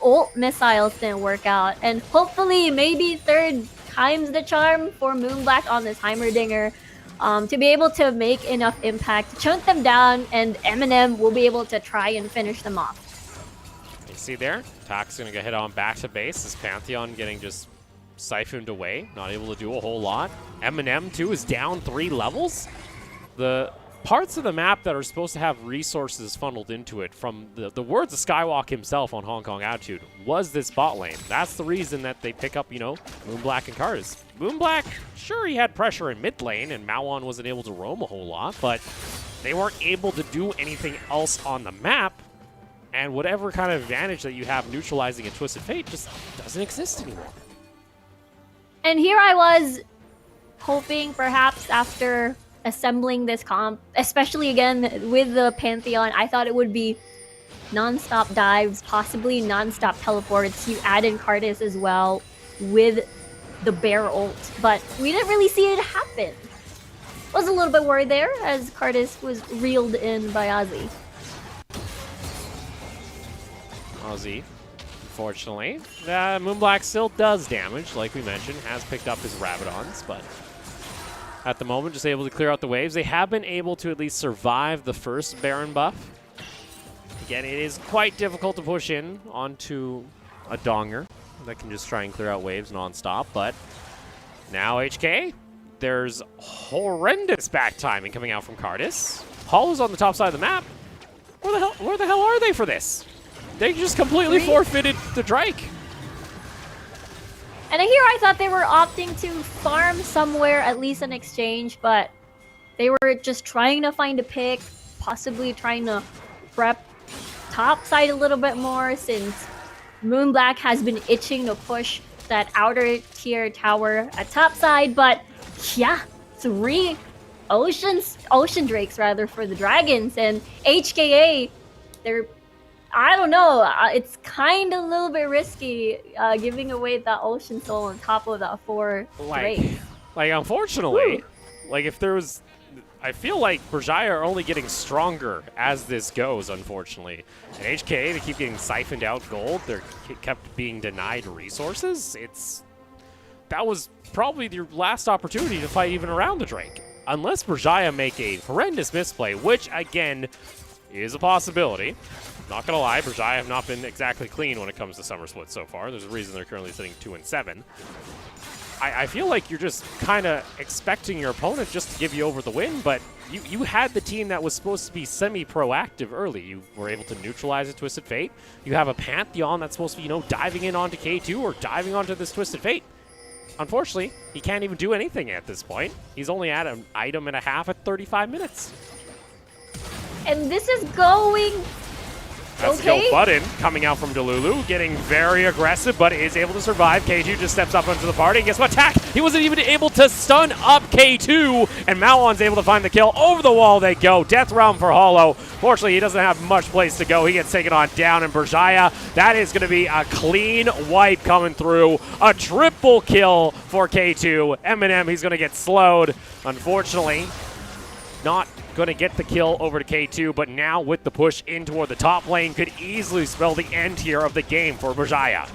ult missiles didn't work out, and hopefully maybe third time's the charm for Moonblack on this Heimerdinger to be able to make enough impact, to chunk them down, and Eminem will be able to try and finish them off. You see there, Tak's going to get hit on back to base. This Pantheon getting just siphoned away, not able to do a whole lot. Eminem, too, is down 3 levels. The parts of the map that are supposed to have resources funneled into it, from the words of Skywalk himself on Hong Kong Attitude, was this bot lane. That's the reason that they pick up, you know, Moonblack and Cardis. Moonblack, sure, he had pressure in mid lane, and Malwan wasn't able to roam a whole lot, but they weren't able to do anything else on the map, and whatever kind of advantage that you have neutralizing a Twisted Fate just doesn't exist anymore. And here I was hoping perhaps after assembling this comp, especially again with the Pantheon, I thought it would be non-stop dives, possibly non-stop teleports. You add in Cardis as well with the bear ult, but we didn't really see it happen. Was a little bit worried there as Cardis was reeled in by Ozzy. Unfortunately, Moonblack still does damage, like we mentioned, has picked up his Rabadons, but at the moment just able to clear out the waves. They have been able to at least survive the first Baron buff. Again, it is quite difficult to push in onto a Donger that can just try and clear out waves non-stop, but now HK, there's horrendous back timing coming out from Cardis. Hollow's on the top side of the map. Where the hell are they for this? They just completely forfeited the Drake. And here I thought they were opting to farm somewhere, at least an exchange, but they were just trying to find a pick, possibly trying to prep top side a little bit more since Moonblack has been itching to push that outer tier tower at top side. But yeah, 3 ocean drakes rather for the Dragons, and HKA, they're, I don't know, it's kind of a little bit risky giving away that Ocean Soul on top of that 4 Drake. Like, unfortunately, like, if there was, I feel like Berjaya are only getting stronger as this goes, unfortunately. And HKA, they keep getting siphoned out gold. They're kept being denied resources. That was probably your last opportunity to fight even around the Drake. Unless Berjaya make a horrendous misplay, which, again, is a possibility. Not gonna lie, Berjaya have not been exactly clean when it comes to Summer Split so far. There's a reason they're currently sitting 2-7. I feel like you're just kind of expecting your opponent just to give you over the win, but you had the team that was supposed to be semi-proactive early. You were able to neutralize a Twisted Fate. You have a Pantheon that's supposed to be, diving in onto K2 or diving onto this Twisted Fate. Unfortunately, he can't even do anything at this point. He's only at an item and a half at 35 minutes. And this is going That's the kill button coming out from Delulu, getting very aggressive, but is able to survive. K2 just steps up into the party, and guess what? Tack! He wasn't even able to stun up K2, and Maoan's able to find the kill. Over the wall they go. Death Realm for Hollow. Fortunately, he doesn't have much place to go. He gets taken on down, and Berjaya, that is going to be a clean wipe coming through. A triple kill for K2. Eminem, he's going to get slowed. Unfortunately, not going to get the kill over to K2, but now with the push in toward the top lane could easily spell the end here of the game for Berjaya.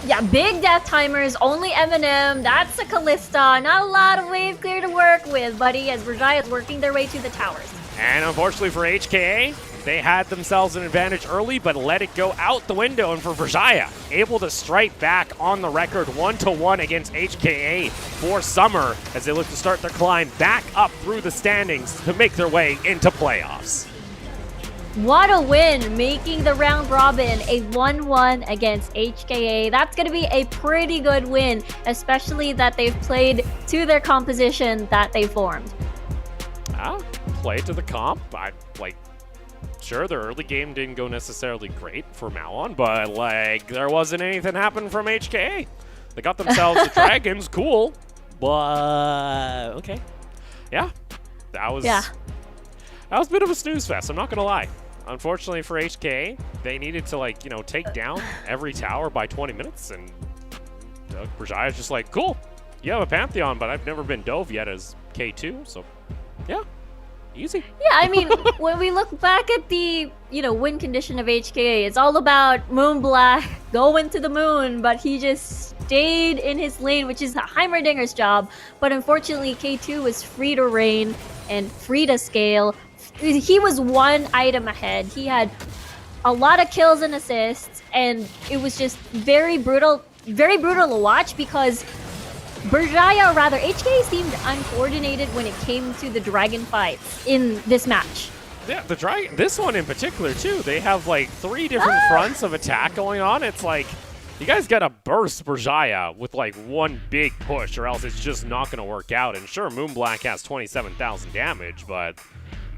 Yeah, big death timers, only Eminem, that's a Callista, not a lot of wave clear to work with, buddy, as Berjaya is working their way to the towers. And unfortunately for HKA, they had themselves an advantage early, but let it go out the window. And for Berjaya, able to strike back on the record 1-1 against HKA for Summer as they look to start their climb back up through the standings to make their way into playoffs. What a win, making the round robin a 1-1 against HKA. That's going to be a pretty good win, especially that they've played to their composition that they formed. Play to the comp. Sure, their early game didn't go necessarily great for Maoan, but there wasn't anything happen from HKA. They got themselves the Dragons, cool, but okay. Yeah, that was a bit of a snooze fest, I'm not gonna lie. Unfortunately for HKA, they needed to take down every tower by 20 minutes, and Berjaya's just like, cool, you have a Pantheon, but I've never been dove yet as K2, so yeah. Easy. Yeah, I mean, when we look back at the, win condition of HKA, it's all about Moonblack going to the moon, but he just stayed in his lane, which is Heimerdinger's job. But unfortunately, K2 was free to reign and free to scale. He was 1 item ahead. He had a lot of kills and assists, and it was just very brutal to watch because Berjaya, or rather, HKA seemed uncoordinated when it came to the Dragon fights in this match. Yeah, the Dragon, this one in particular, too. They have, 3 different fronts of attack going on. It's like, you guys gotta burst Berjaya with, 1 big push, or else it's just not gonna work out. And sure, Moonblack has 27,000 damage, but,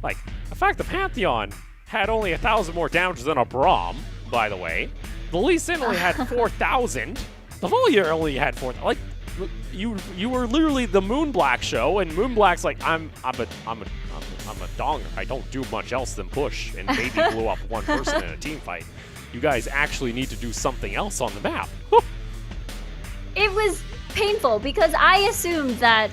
the fact the Pantheon had only 1,000 more damage than a Braum, by the way. The Lee Sin only had 4,000. The Volier only had 4,000. You were literally the Moonblack show, and Moonblack's like, I'm a donger. I don't do much else than push and maybe blow up 1 person in a team fight. You guys actually need to do something else on the map. It was painful because I assumed that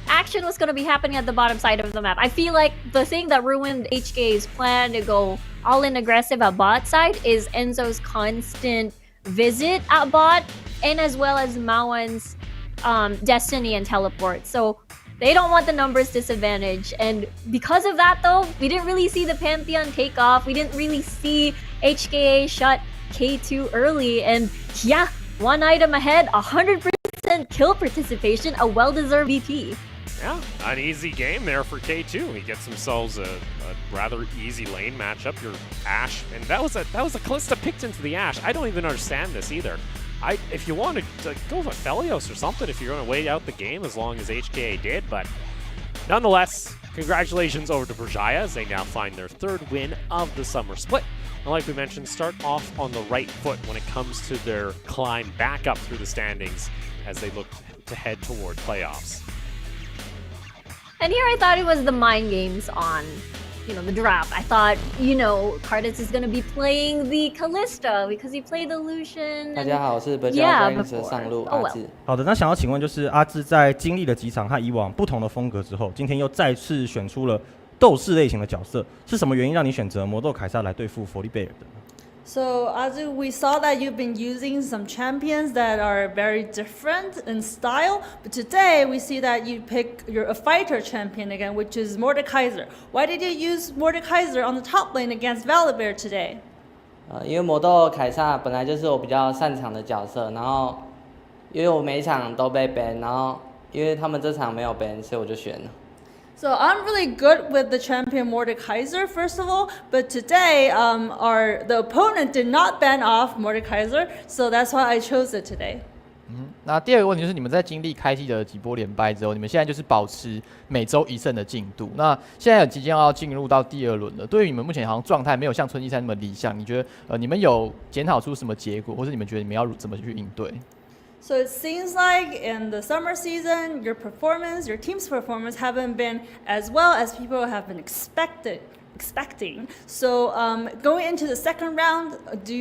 action was going to be happening at the bottom side of the map. I feel like the thing that ruined HK's plan to go all-in aggressive at bot side is Enzo's constant visit at bot, and as well as Maoan's Destiny and Teleport. So they don't want the numbers disadvantage. And because of that, though, we didn't really see the Pantheon take off. We didn't really see HKA shut K2 early. And yeah, 1 item ahead, 100% kill participation, a well-deserved VP. Yeah, an easy game there for K2. He gets themselves a rather easy lane matchup. Your Ashe, and that was a Callista picked into the Ashe. I don't even understand this either. If you wanted to go with Felios or something, if you're going to wait out the game as long as HKA did, but nonetheless, congratulations over to Berjaya as they now find their 3rd win of the Summer Split. And like we mentioned, start off on the right foot when it comes to their climb back up through the standings as they look to head toward playoffs. And here I thought it was the mind games on, the draft. I thought, Cardis is going to be playing the Callista because he played the Lucian. 大家好，我是 Berjaya 的上路 Oh 阿 well. 志。好的，那想要请问，就是阿志在经历了几场和以往不同的风格之后，今天又再次选出了斗士类型的角色，是什么原因让你选择魔斗凯撒来对付佛利贝尔的呢？ So, Azu, we saw that you've been using some champions that are very different in style, but today we see that you pick a fighter champion again, which is Mordekaiser. Why did you use Mordekaiser on the top lane against Valibear today? 因为魔斗凯撒本来就是我比较擅长的角色，然后因为我每一场都被 ban， 然后因为他们这场没有 ban， 所以我就选了。 So I'm really good with the champion Mordekaiser, first of all, but today the opponent did not ban off Mordekaiser, so that's why I chose it today. 那第二个问题就是你们在经历开季的几波连败之后，你们现在就是保持每周1胜的进度。那现在即将要进入到第2轮了，对于你们目前好像状态没有像春季赛那么理想，你觉得你们有检讨出什么结果，或是你们觉得你们要怎么去应对？ So it seems like in the summer season, your team's performance haven't been as well as people have been expecting. So going into the second round,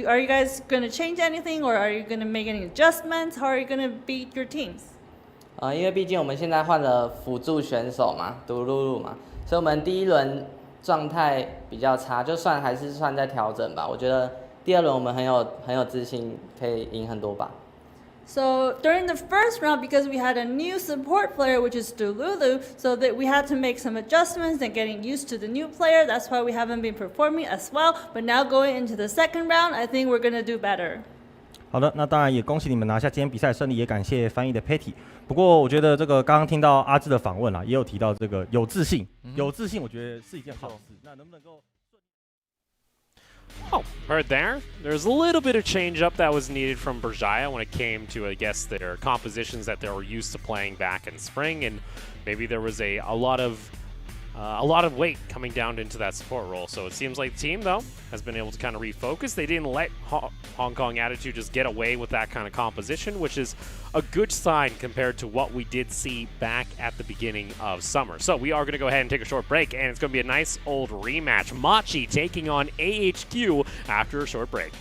are you guys going to change anything, or are you going to make any adjustments? How are you going to beat your teams? 因为毕竟我们现在换了辅助选手嘛，独露露嘛，所以我们第1轮状态比较差，还是算在调整吧。我觉得第2轮我们很有自信，可以赢很多把。 So during the first round, because we had a new support player, which is Dululu, so that we had to make some adjustments and getting used to the new player. That's why we haven't been performing as well. But now going into the second round, I think we're gonna do better. 好的，那当然也恭喜你们拿下今天比赛胜利，也感谢翻译的 Patty。不过我觉得这个刚刚听到阿志的访问啦，也有提到这个有自信，有自信，我觉得是一件好事。那能不能够？ Oh, heard there. There's a little bit of change up that was needed from Berjaya when it came to, I guess, their compositions that they were used to playing back in spring, and maybe there was a lot of weight coming down into that support role. So it seems like the team, though, has been able to kind of refocus. They didn't let Hong Kong Attitude just get away with that kind of composition, which is a good sign compared to what we did see back at the beginning of summer. So we are going to go ahead and take a short break, and it's going to be a nice old rematch. Machi taking on AHQ after a short break.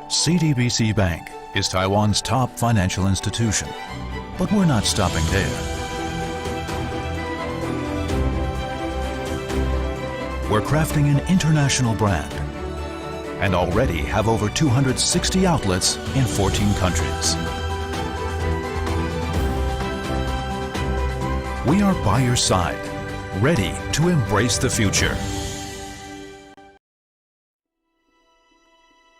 CTBC Bank is Taiwan's top financial institution, but we're not stopping there. We're crafting an international brand and already have over 260 outlets in 14 countries. we are by your side, ready to embrace the future.